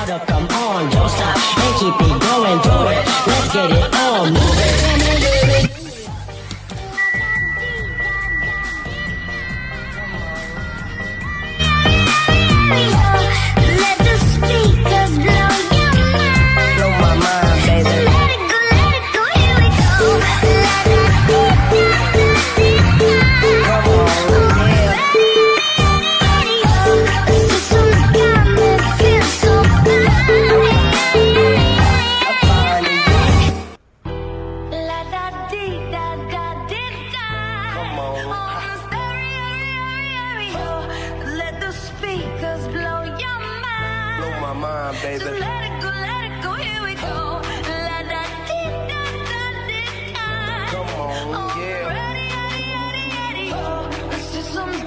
harder, come on, don't stop, and keep it going, do it. Let's get it on, move it, come on, baby. Let the speakers blow your mind. Blow my mind, baby. Let it go, here we go. Come on, yeah. Systems got me feel so La da dee da da dee da. Come on. On the stereo. Let the speakers blow your mind. Blow my mind, baby. Just let it go, here we go. La da dee da da dee da. Come on, yeah. Ready, the system's